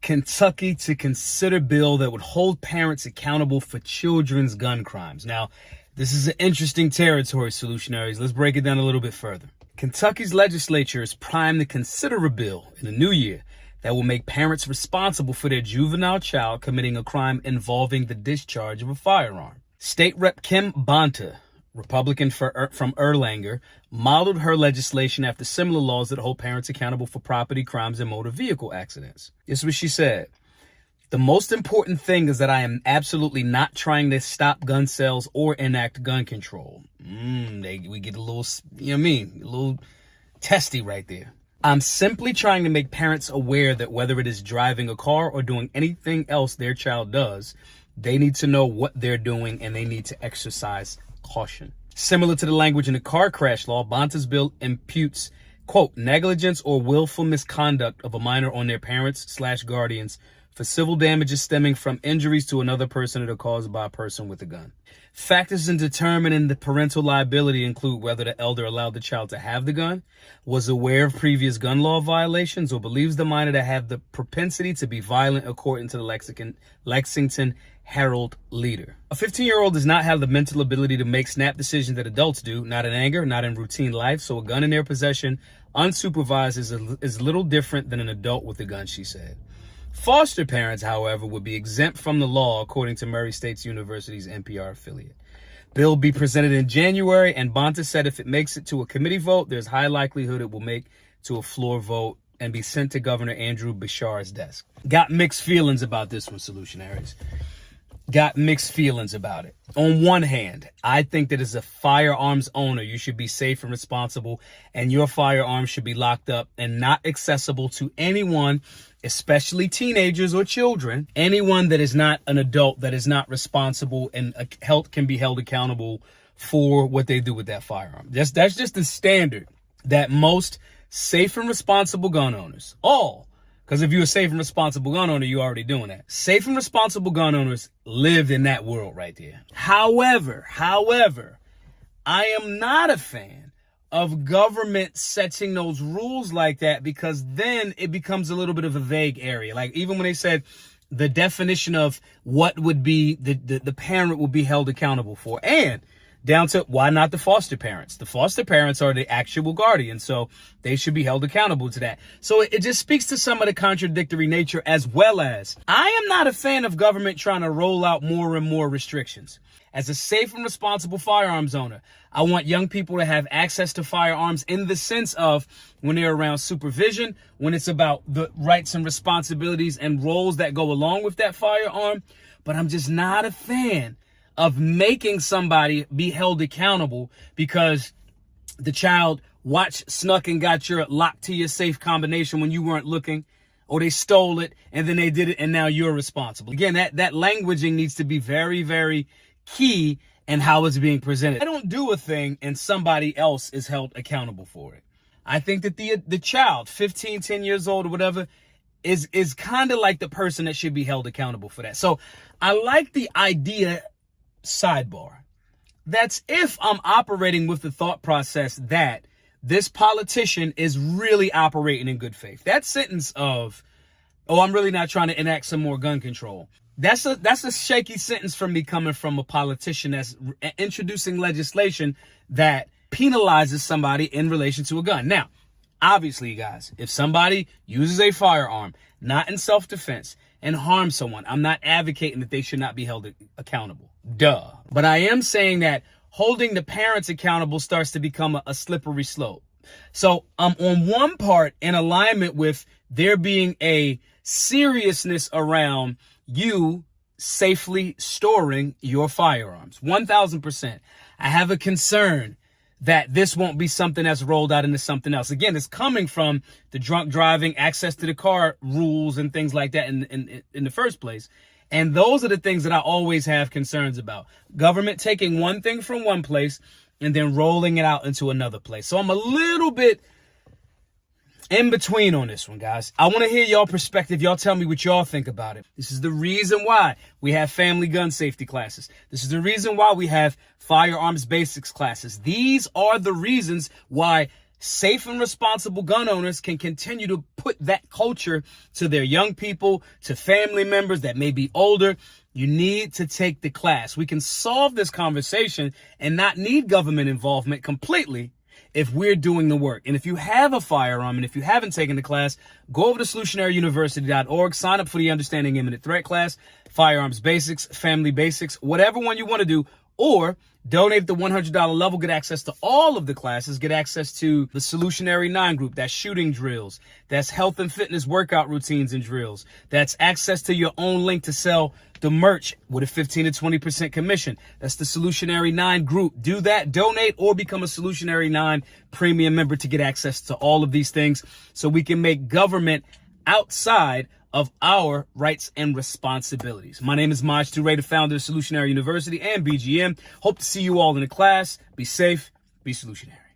Kentucky to consider bill that would hold parents accountable for children's gun crimes. Now, this is an interesting territory, solutionaries. Let's break it down a little bit further. Kentucky's legislature is primed to consider a bill in the new year that will make parents responsible for their juvenile child committing a crime involving the discharge of a firearm. State Rep. Kim Banta, Republican from Erlanger, modeled her legislation after similar laws that hold parents accountable for property crimes and motor vehicle accidents. This is what she said. The most important thing is that I am absolutely not trying to stop gun sales or enact gun control. We get a little, a little testy right there. I'm simply trying to make parents aware that whether it is driving a car or doing anything else their child does, they need to know what they're doing and they need to exercise caution. Similar to the language in the car crash law, Banta's bill imputes, quote, negligence or willful misconduct of a minor on their parents/guardians for civil damages stemming from injuries to another person that are caused by a person with a gun. Factors in determining the parental liability include whether the elder allowed the child to have the gun, was aware of previous gun law violations, or believes the minor to have the propensity to be violent according to the Lexington Herald Leader. A 15-year-old does not have the mental ability to make snap decisions that adults do, not in anger, not in routine life, so a gun in their possession, unsupervised, is little different than an adult with a gun, she said. Foster parents, however, would be exempt from the law, according to Murray State University's NPR affiliate. Bill will be presented in January, and Banta said if it makes it to a committee vote, there's high likelihood it will make to a floor vote and be sent to Governor Andrew Beshear's desk. Got mixed feelings about this one, solutionaries. Got mixed feelings about it. On one hand, I think that as a firearms owner, you should be safe and responsible, and your firearms should be locked up and not accessible to anyone, especially teenagers or children, anyone that is not an adult, that is not responsible and can be held accountable for what they do with that firearm. That's just the standard that most safe and responsible gun owners, because if you're a safe and responsible gun owner, you're already doing that. Safe and responsible gun owners live in that world right there. However, I am not a fan of government setting those rules like that, because then it becomes a little bit of a vague area. Like even when they said the definition of what would be the parent will be held accountable for, and down to why not the foster parents? The foster parents are the actual guardians, so they should be held accountable to that. So it just speaks to some of the contradictory nature, as well as I am not a fan of government trying to roll out more and more restrictions. As a safe and responsible firearms owner, I want young people to have access to firearms in the sense of when they're around supervision, when it's about the rights and responsibilities and roles that go along with that firearm. But I'm just not a fan of making somebody be held accountable because the child snuck and got your locked to your safe combination when you weren't looking, or they stole it and then they did it and now you're responsible. Again, that languaging needs to be very, very key in how it's being presented. I don't do a thing and somebody else is held accountable for it. I think that the child, 15, 10 years old or whatever, is kind of like the person that should be held accountable for that. So I like the idea, sidebar, that's if I'm operating with the thought process that this politician is really operating in good faith. That sentence of, I'm really not trying to enact some more gun control. That's a shaky sentence from me, coming from a politician that's introducing legislation that penalizes somebody in relation to a gun. Now, obviously, you guys, if somebody uses a firearm, not in self-defense, and harms someone, I'm not advocating that they should not be held accountable. Duh. But I am saying that holding the parents accountable starts to become a slippery slope. So I'm on one part in alignment with there being a seriousness around you safely storing your firearms. 1000%. I have a concern that this won't be something that's rolled out into something else. Again, it's coming from the drunk driving, access to the car rules and things like that in the first place. And those are the things that I always have concerns about. Government taking one thing from one place and then rolling it out into another place. So I'm a little bit in between on this one, guys. I want to hear y'all perspective. Y'all tell me what y'all think about it. This is the reason why we have family gun safety classes. This is the reason why we have firearms basics classes. These are the reasons why safe and responsible gun owners can continue to put that culture to their young people, to family members that may be older. You need to take the class. We can solve this conversation and not need government involvement completely if we're doing the work. And if you have a firearm and if you haven't taken the class, go over to solutionaryuniversity.org, sign up for the Understanding Imminent Threat class, Firearms Basics, Family Basics, whatever one you want to do, or donate at the $100 level, get access to all of the classes, get access to the Solutionary 9 group, that's shooting drills, that's health and fitness workout routines and drills, that's access to your own link to sell the merch with a 15 to 20% commission. That's the Solutionary 9 group. Do that, donate, or become a Solutionary 9 premium member to get access to all of these things so we can make government outside of our rights and responsibilities. My name is Maj Toure, the founder of Solutionary University and BGM. Hope to see you all in the class. Be safe, be solutionary.